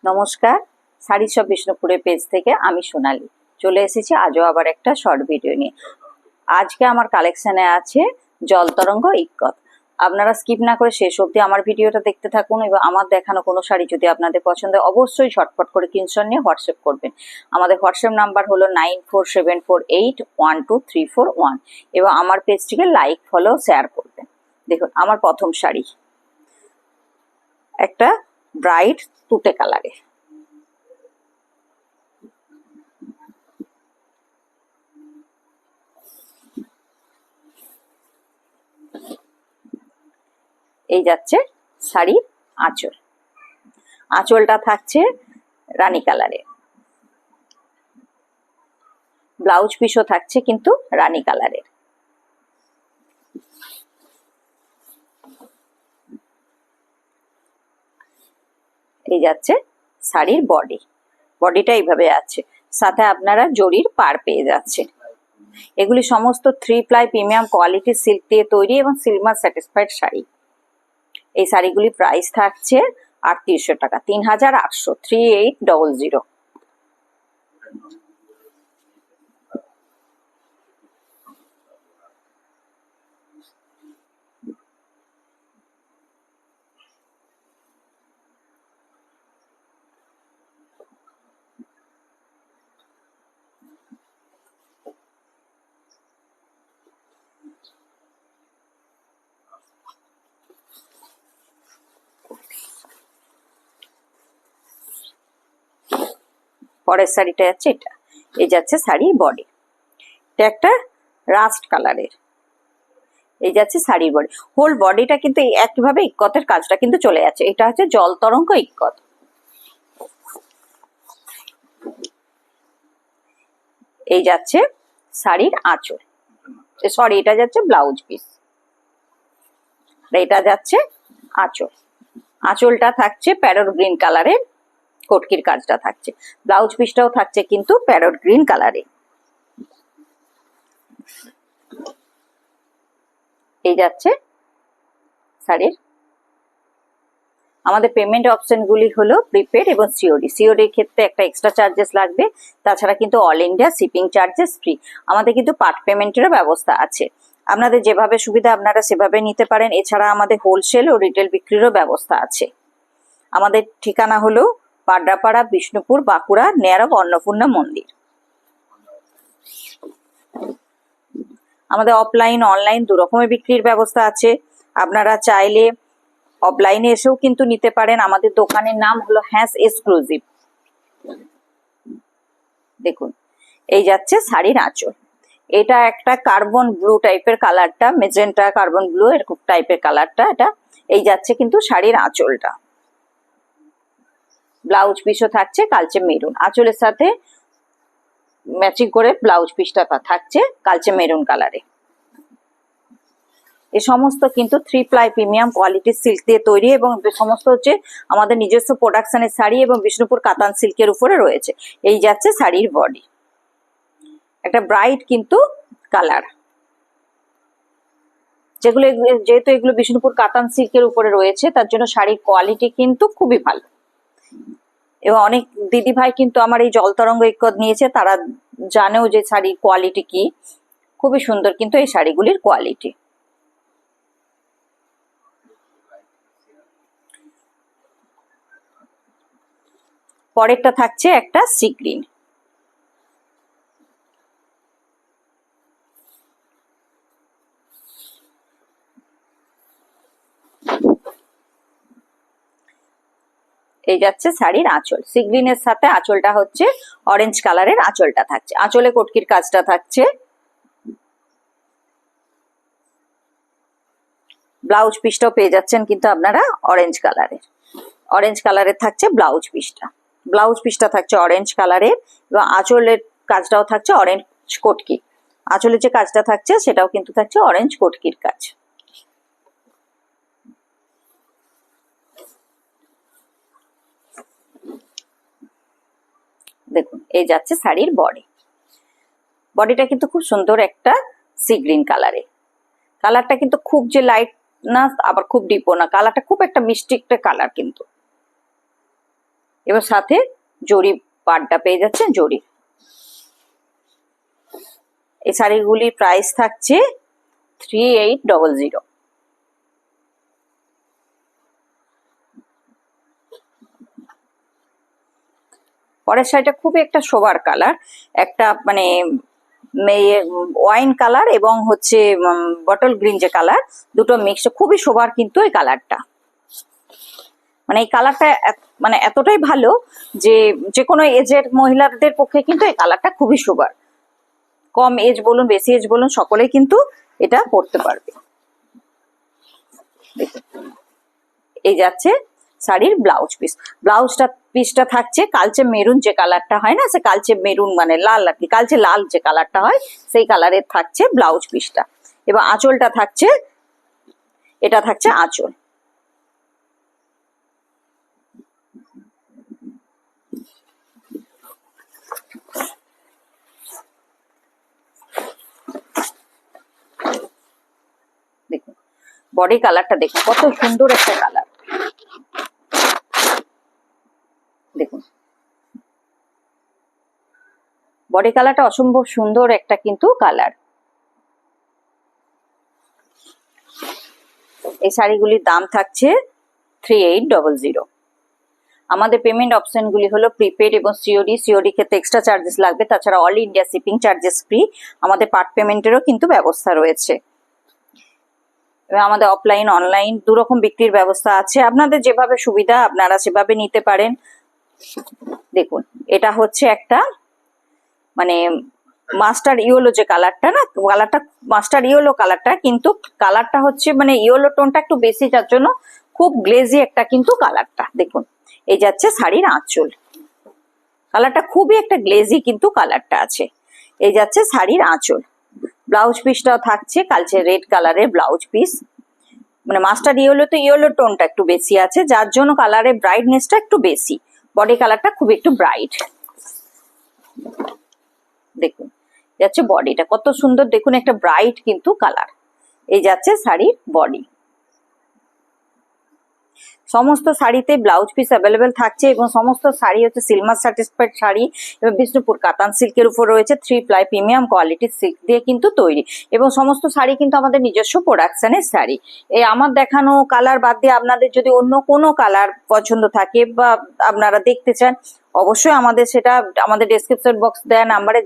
নমস্কার, শাড়ি সব বিষ্ণুপুরের পেজ থেকে আমি সোনালি চলে এসেছি আজও আবার একটা শর্ট ভিডিও নিয়ে। আজকে আমার কালেকশনে আছে জল তরঙ্গ ইক্কত। আপনারা স্কিপ না করে শেষ অবধি আমার ভিডিওটা দেখতে থাকুন এবং আমার দেখানো কোনো শাড়ি যদি আপনাদের পছন্দ অবশ্যই ঝটপট করে স্ক্রিনশট নিয়ে হোয়াটসঅ্যাপ করবেন। আমাদের হোয়াটসঅ্যাপ নাম্বার হলো 9474812341 এবং আমার পেজটিকে লাইক ফলো শেয়ার করবেন। দেখুন আমার প্রথম শাড়ি একটা ব্রাইট তুতে কালারে, এই যাচ্ছে শাড়ির আঁচল। আঁচলটা থাকছে রানী কালারে, ব্লাউজ পিসও থাকছে কিন্তু রানী কালারের। এই যাচ্ছে শাড়ির বডি, বডিটা এইভাবে আছে, সাথে আপনারা জরির পাড় পেয়ে যাচ্ছেন। এগুলি সমস্ত 3 প্লাই প্রিমিয়াম কোয়ালিটির সিল্ক দিয়ে তৈরি এবং সিলভার স্যাটিসফাইড শাড়ি। এই শাড়িগুলি প্রাইস থাকছে 3800 টাকা, 3800, 3800। পরের শাড়িটা যাচ্ছে এটা, এই যাচ্ছে শাড়ির বডি, এটা একটা রাস্ট কালারের। এই যাচ্ছে শাড়ির বডি, হোল বডিটা কিন্তু একইভাবে ইক্কতের কাজটা কিন্তু চলে যাচ্ছে। এটা হচ্ছে জল তরঙ্গ ইক্কত। এই যাচ্ছে শাড়ির আঁচল, সরি এটা যাচ্ছে ব্লাউজ পিস, এটা যাচ্ছে আঁচল। আঁচলটা থাকছে প্যারট গ্রিন কালারের, কটকির কাজটা থাকছে, ব্লাউজ পিসটাও থাকছে কিন্তু প্যারট গ্রিন কালারে। এই যাচ্ছে শাড়ির। আমাদের পেমেন্ট অপশন গুলি হলো প্রিপেড এবং সিওডি। সিওডির ক্ষেত্রে একটা এক্সট্রা চার্জেস লাগবে, তাছাড়া কিন্তু all India shipping charges free. আমাদের কিন্তু পার্ট পেমেন্টেরও ব্যবস্থা আছে, আপনাদের যেভাবে সুবিধা আপনারা সেভাবে নিতে পারেন। এছাড়া আমাদের হোলসেল ও রিটেল বিক্রিরও ব্যবস্থা আছে। আমাদের ঠিকানা হলো পাড্ডাপাড়া, বিষ্ণুপুর, বাঁকুড়া, নিয়ার অন্নপূর্ণা মন্দির। আমাদের অফলাইন অনলাইন দু রকমের বিক্রির ব্যবস্থা আছে। আপনারা চাইলে অফলাইনে এসেও কিন্তু নিতে পারেন। আমাদের দোকানের নাম হলো হ্যাস এক্সক্লুসিভ। দেখুন এই যাচ্ছে শাড়ির আঁচল, এটা একটা কার্বন ব্লু টাইপের কালারটা, মেজেন্টা কার্বন ব্লু এরকম টাইপের কালারটা এটা। এই যাচ্ছে কিন্তু শাড়ির আঁচলটা, ব্লাউজ পিসও থাকছে কালচে মেরুন, আঁচলের সাথে ম্যাচিং করে ব্লাউজ পিসটা থাকছে কালচে মেরুন কালারে। এই সমস্ত কিন্তু 3 প্লাই প্রিমিয়াম কোয়ালিটির সিল্ক দিয়ে তৈরি এবং সমস্ত হচ্ছে আমাদের নিজস্ব প্রোডাকশনের শাড়ি এবং বিষ্ণুপুর কাতান সিল্কের উপরে রয়েছে। এই যাচ্ছে শাড়ির বডি, একটা ব্রাইট কিন্তু কালার, যেগুলো যেহেতু এগুলো বিষ্ণুপুর কাতান সিল্কের উপরে রয়েছে তার জন্য শাড়ির কোয়ালিটি কিন্তু খুবই ভালো। এবং অনেক দিদি ভাই কিন্তু আমার এই জল তরঙ্গ ইক্কত নিয়েছে, তারা জানেও যে শাড়ির কোয়ালিটি কি, খুবই সুন্দর কিন্তু এই শাড়িগুলির কোয়ালিটি। পরেরটা থাকছে একটা সি গ্রিন, এই যাচ্ছে শাড়ির আঁচল। সি গ্রিনের সাথে আঁচলটা হচ্ছে অরেঞ্জ কালারের, আঁচলটা থাকছে, আঁচলে কটকির কাজটা থাকছে, ব্লাউজ পিসটাও পেয়ে যাচ্ছেন কিন্তু আপনারা অরেঞ্জ কালারের। অরেঞ্জ কালারের থাকছে ব্লাউজ পিসটা, ব্লাউজ পিসটা থাকছে অরেঞ্জ কালারের এবং আঁচলের কাজটাও থাকছে অরেঞ্জ কটকি। আঁচলের যে কাজটা থাকছে সেটাও কিন্তু থাকছে অরেঞ্জ কটকির কাজ। দেখুন এই যাচ্ছে শাড়ির বডি, বডিটা কিন্তু খুব সুন্দর একটা সি গ্রিন কালারে। কালারটা কিন্তু খুব যে লাইট না আবার খুব ডিপও না, কালারটা খুব একটা মিষ্টি একটা কালার কিন্তু। এবার সাথে জরি পাড়টা পেয়ে যাচ্ছেন, জরি। এই শাড়িগুলির প্রাইস থাকছে 3800। পরের শাড়িটা খুবই একটা সোবার কালার, একটা মানে ওয়াইন কালার এবং হচ্ছে বটল গ্রিন যে কালার, দুটো মিক্সড, খুবই সোবার কিন্তু এই কালারটা। মানে এই কালারটা মানে এতটাই ভালো যে যে কোনো এজের মহিলাদের পক্ষে কিন্তু এই কালারটা খুবই সোবার। কম এজ বলুন, বেশি এজ বলুন, সকলেই কিন্তু এটা পরতে পারবে। দেখুন, এই যাচ্ছে শাড়ির ব্লাউজ পিস। পিসটা থাকছে কালচে মেরুন যে কালারটা হয় না, সে কালচে মেরুন মানে লাল আর কি, কালচে লাল যে কালারটা হয় সেই কালারের থাকছে ব্লাউজ পিসটা। এবার আঁচলটা থাকছে, এটা থাকছে আঁচল। দেখুন বডি কালারটা দেখুন কত সুন্দর একটা কালার। দেখুন বডি কালারটা অসম্ভব সুন্দর একটা কিন্তু কালার। এই শাড়িগুলির দাম থাকছে 3800। আমাদের পেমেন্ট অপশন গুলি হলো প্রিপেড এবং সিওডি। সিওডি ক্ষেত্রে এক্সট্রা চার্জেস লাগবে, তাছাড়া all India shipping charges free. আমাদের পার্ট পেমেন্টেরও কিন্তু ব্যবস্থা রয়েছে। আমাদের অফলাইন অনলাইন দুরকম বিক্রির ব্যবস্থা আছে, আপনাদের যেভাবে সুবিধা আপনারা সেভাবে নিতে পারেন। দেখুন এটা হচ্ছে একটা মানে মাস্টার ইয়েলো যে কালারটা না, কালারটা মাস্টার ইয়েলো কালারটা, কিন্তু কালারটা হচ্ছে মানে ইয়েলো টোনটা একটু বেশি, যার জন্য খুব গ্লেজি একটা কিন্তু কালারটা। দেখুন এই যাচ্ছে শাড়ির আঁচল, কালারটা খুবই একটা গ্লেজি কিন্তু কালারটা আছে। এই যাচ্ছে শাড়ির আঁচল। ব্লাউজ পিসটাও থাকছে কালচে রেড কালারের ব্লাউজ পিস, মানে মাস্টার ইয়েলোতে ইয়েলো টোনটা একটু বেশি আছে, যার জন্য কালারের ব্রাইটনেসটা একটু বেশি। বডি কালারটা খুব একটু ব্রাইট। দেখুন যাচ্ছে বডিটা কত সুন্দর, দেখুন একটা ব্রাইট কিন্তু কালার। এই যাচ্ছে শাড়ির বডি। সমস্ত শাড়িতে ব্লাউজ পিস অ্যাভেলেবেল থাকছে এবং সমস্ত শাড়ি হচ্ছে সিলমার সার্টিফাইড শাড়ি এবং বিষ্ণুপুর কাতান সিল্কের উপর রয়েছে 3 প্লাই প্রিমিয়াম কোয়ালিটির সিল্ক দিয়ে কিন্তু তৈরি, এবং সমস্ত শাড়ি কিন্তু আমাদের নিজস্ব প্রোডাকশনের শাড়ি। এই আমার দেখানো কালার বাদ দিয়ে আপনাদের যদি অন্য কোনো কালার পছন্দ থাকে বা আপনারা দেখতে চান, অবশ্যই আমাদের সেটা আমাদের ডেসক্রিপশন বক্স দেওয়া নাম্বারে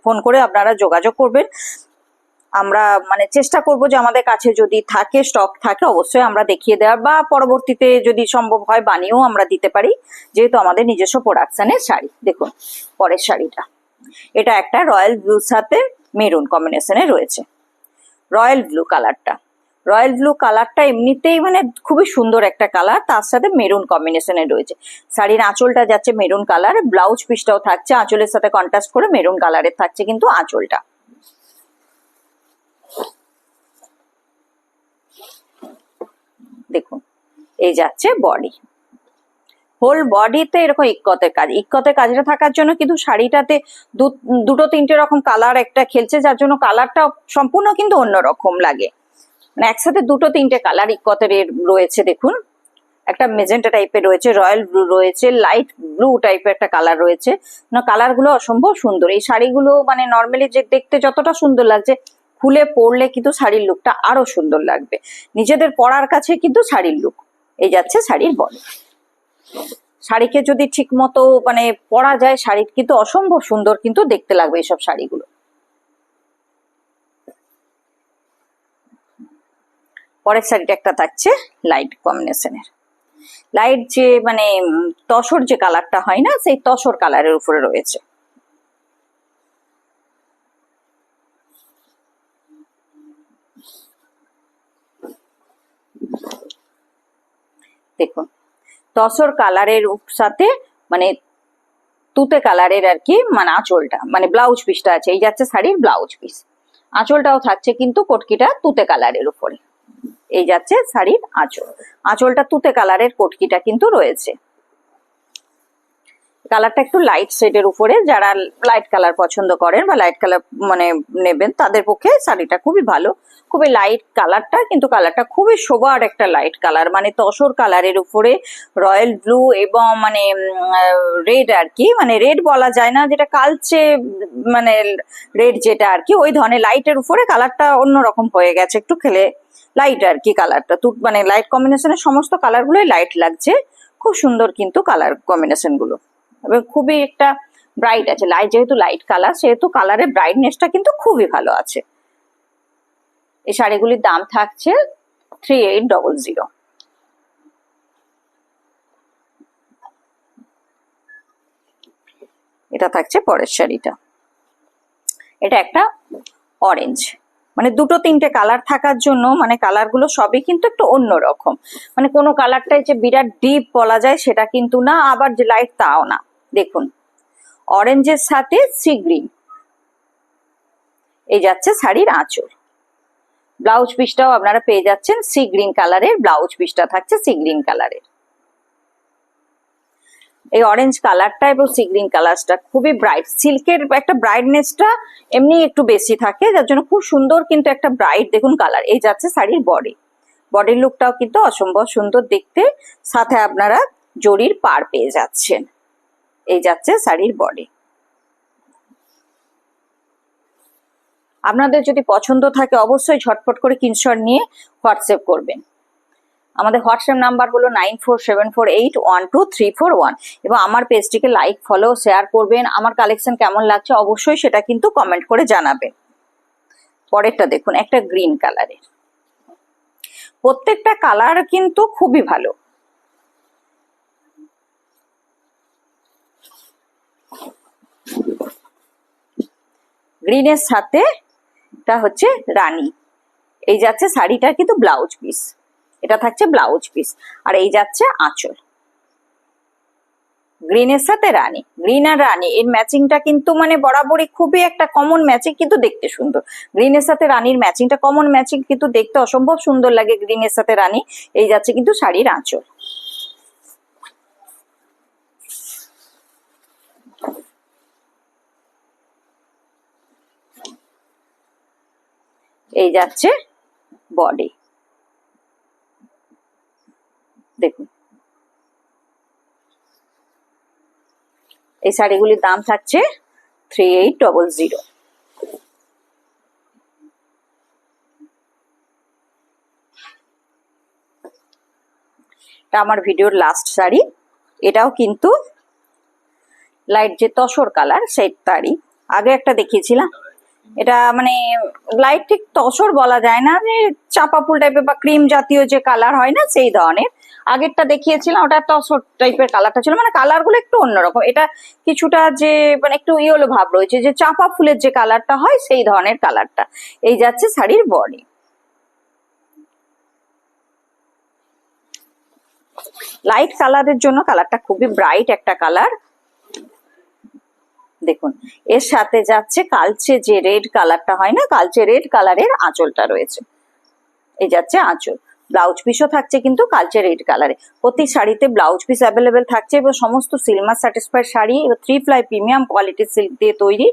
ফোন করে আপনারা যোগাযোগ করবেন। আমরা মানে চেষ্টা করব যে আমাদের কাছে যদি থাকে, স্টক থাকে, অবশ্যই আমরা দেখিয়ে দেওয়ার, বা পরবর্তীতে যদি সম্ভব হয় বানিয়েও আমরা দিতে পারি, যেহেতু আমাদের নিজস্ব প্রোডাকশনের শাড়ি। দেখুন পরের শাড়িটা, এটা একটা রয়্যাল ব্লুর সাথে মেরুন কম্বিনেশনে রয়েছে। রয়্যাল ব্লু কালারটা, রয়্যাল ব্লু কালারটা এমনিতেই মানে খুবই সুন্দর একটা কালার, তার সাথে মেরুন কম্বিনেশনে রয়েছে। শাড়ির আঁচলটা যাচ্ছে মেরুন কালার, ব্লাউজ পিসটাও থাকছে আঁচলের সাথে কন্ট্রাস্ট করে মেরুন কালারের থাকছে কিন্তু আঁচলটা। দেখুন এই যাচ্ছে বডি, হোল বডিতে এরকম ইক্কতের কাজ। ইক্কতের কাজটা থাকার জন্য কিন্তু শাড়িটাতে দুটো তিনটে রকম কালার একটা খেলছে, যার জন্য কালারটা সম্পূর্ণ কিন্তু অন্যরকম লাগে। মানে একসাথে দুটো তিনটে কালার ইক্কতের রয়েছে। দেখুন একটা মেজেন্টা টাইপের রয়েছে, রয়্যাল ব্লু রয়েছে, লাইট ব্লু টাইপের একটা কালার রয়েছে। কালার গুলো অসম্ভব সুন্দর। এই শাড়িগুলো মানে নর্মালি যে দেখতে যতটা সুন্দর লাগছে, খুলে পরলে কিন্তু শাড়ির লুকটা আরো সুন্দর লাগবে। নিজেদের পরার কাছে কিন্তু শাড়ির লুক। এই যাচ্ছে শাড়ির বডি। শাড়িকে যদি ঠিক মতো মানে পরা যায়, শাড়ি কিন্তু অসম্ভব সুন্দর কিন্তু দেখতে লাগবে এইসব শাড়িগুলো। পরের শাড়িটা একটা থাকছে লাইট কম্বিনেশনের, লাইট যে মানে তসর যে কালারটা হয় না, সেই তসর কালারের উপরে রয়েছে। দেখুন তসর কালারের সাথে মানে তুতে কালারের আর কি মানে আঁচলটা, মানে ব্লাউজ পিসটা আছে। এই যাচ্ছে শাড়ির ব্লাউজ পিস, আঁচলটাও থাকছে কিন্তু কটকিটা তুতে কালারের উপরে। এই যাচ্ছে শাড়ির আঁচল, আঁচলটা তুতে কালারের কটকিটা কিন্তু রয়েছে। কালারটা একটু লাইট শেডের উপরে, যারা লাইট কালার পছন্দ করেন বা লাইট কালার মানে নেবেন তাদের পক্ষে শাড়িটা খুবই ভালো। খুবই লাইট কালারটা, কিন্তু কালারটা খুবই সোবার একটা লাইট কালার, মানে তসর কালারের উপরে রয়্যাল ব্লু এবং মানে রেড আর কি, মানে রেড বলা যায় না, যেটা কালচে মানে রেড যেটা আর কি, ওই ধরনের লাইটের উপরে কালারটা অন্যরকম হয়ে গেছে, একটু খেলে লাইট আর কি কালারটা, মানে লাইট কম্বিনেশনের সমস্ত কালারগুলোই লাইট লাগছে। খুব সুন্দর কিন্তু কালার কম্বিনেশন গুলো, এবং খুবই একটা ব্রাইট আছে। লাইট যেহেতু লাইট কালার, সেহেতু কালারের ব্রাইটনেসটা কিন্তু খুবই ভালো আছে। এই শাড়িগুলির দাম থাকছে 3800। এটা থাকছে পরের শাড়িটা। এটা একটা অরেঞ্জ, মানে দুটো তিনটে কালার থাকার জন্য মানে কালার গুলো সবই কিন্তু একটু অন্যরকম, মানে কোনো কালারটাই যে বিরাট ডিপ বলা যায় সেটা কিন্তু না, আবার যে লাইট তাও না। দেখুন অরেঞ্জের সাথে সি গ্রিন, এই যাচ্ছে শাড়ির আঁচল। ব্লাউজ পিসটাও আপনারা পেয়ে যাচ্ছেন সি গ্রিন কালারের, ব্লাউজ পিসটা থাকছে সি গ্রিন কালারের। এই অরেঞ্জ কালারটা এবং সি গ্রিন কালারটা খুবই ব্রাইট, সিল্কের একটা ব্রাইটনেসটা এমনি একটু বেশি থাকে, যার জন্য খুব সুন্দর কিন্তু একটা ব্রাইট দেখুন কালার। এই যাচ্ছে শাড়ির বডি, বডির লুকটাও কিন্তু অসম্ভব সুন্দর দেখতে, সাথে আপনারা জরির পাড় পেয়ে যাচ্ছেন। এই যাচ্ছে শাড়ির বডি। আপনাদের যদি পছন্দ থাকে অবশ্যই ঝটপট করে স্ক্রিনশট নিয়ে হোয়াটসঅ্যাপ করবেন। আমাদের হোয়াটসঅ্যাপ নাম্বার হলো 9474812341, এবং আমার পেজটিকে লাইক ফলো শেয়ার করবেন। আমার কালেকশন কেমন লাগছে অবশ্যই সেটা কিন্তু কমেন্ট করে জানাবেন। পরেরটা দেখুন একটা গ্রিন কালারের, প্রত্যেকটা কালার কিন্তু খুবই ভালো। গ্রিনের সাথে এটা হচ্ছে রানী, এই যাচ্ছে শাড়িটা কিন্তু ব্লাউজ পিস, এটা থাকছে ব্লাউজ পিস, আর এই যাচ্ছে আঁচল। গ্রিনের সাথে রানী, গ্রিন আর রানী এর ম্যাচিংটা কিন্তু মানে বরাবরই খুবই একটা কমন ম্যাচিং, কিন্তু দেখতে সুন্দর। গ্রিনের সাথে রানীর ম্যাচিংটা কমন ম্যাচিং, কিন্তু দেখতে অসম্ভব সুন্দর লাগে গ্রিনের সাথে রানী। এই যাচ্ছে কিন্তু শাড়ির আঁচল। এই যাচ্ছে বডি, দেখুন। এই শাড়িগুলির দাম থাকছে 3800। এটা আমার ভিডিওর লাস্ট শাড়ি, এটাও কিন্তু লাইট যে তসর কালার সেটারই, আগে একটা দেখিয়েছিলাম। এটা মানে লাইট ঠিক তসর বলা যায় না, যে চাপা ফুল টাইপের বা ক্রিম জাতীয় যে কালার হয় না সেই ধরনের। আগেরটা দেখিয়েছিলাম ওটা তসর টাইপের কালারটা ছিল, মানে কালার গুলো একটু অন্যরকম। এটা কিছুটা যে মানে একটু ইয়েলো ভাব রয়েছে, যে চাপা ফুলের যে কালারটা হয় সেই ধরনের কালারটা। এই যাচ্ছে শাড়ির বডি। লাইট কালারের জন্য কালারটা খুবই ব্রাইট একটা কালার। দেখুন এর সাথে যাচ্ছে কালচে যে রেড কালারটা হয় না, কালচে রেড কালারের আঁচলটা রয়েছে। এই যাচ্ছে আঁচল, ব্লাউজ পিসও থাকছে কিন্তু কালচে রেড কালারে। প্রতি শাড়িতে ব্লাউজ পিস অ্যাভেলেবেল থাকছে, এবং সমস্ত সিলমার স্যাটিসফাইড শাড়ি 3 প্লাই প্রিমিয়াম কোয়ালিটির সিল্ক দিয়ে তৈরি,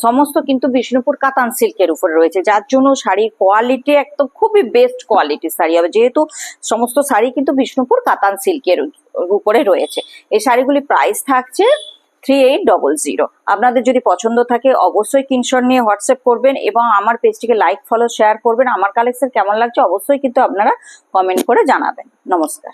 সমস্ত কিন্তু বিষ্ণুপুর কাতান সিল্কের উপরে রয়েছে, যার জন্য শাড়ির কোয়ালিটি একদম খুবই বেস্ট কোয়ালিটির শাড়ি হবে, যেহেতু সমস্ত শাড়ি কিন্তু বিষ্ণুপুর কাতান সিল্কের উপরে রয়েছে। এই শাড়িগুলি প্রাইস থাকছে 3800। আপনাদের যদি পছন্দ থাকে অবশ্যই স্ক্রিনশট নিয়ে হোয়াটসঅ্যাপ করবেন, এবং আমার পেজটিকে লাইক ফলো শেয়ার করবেন। আমার কালেকশন কেমন লাগছে অবশ্যই কিন্তু আপনারা কমেন্ট করে জানাবেন। নমস্কার।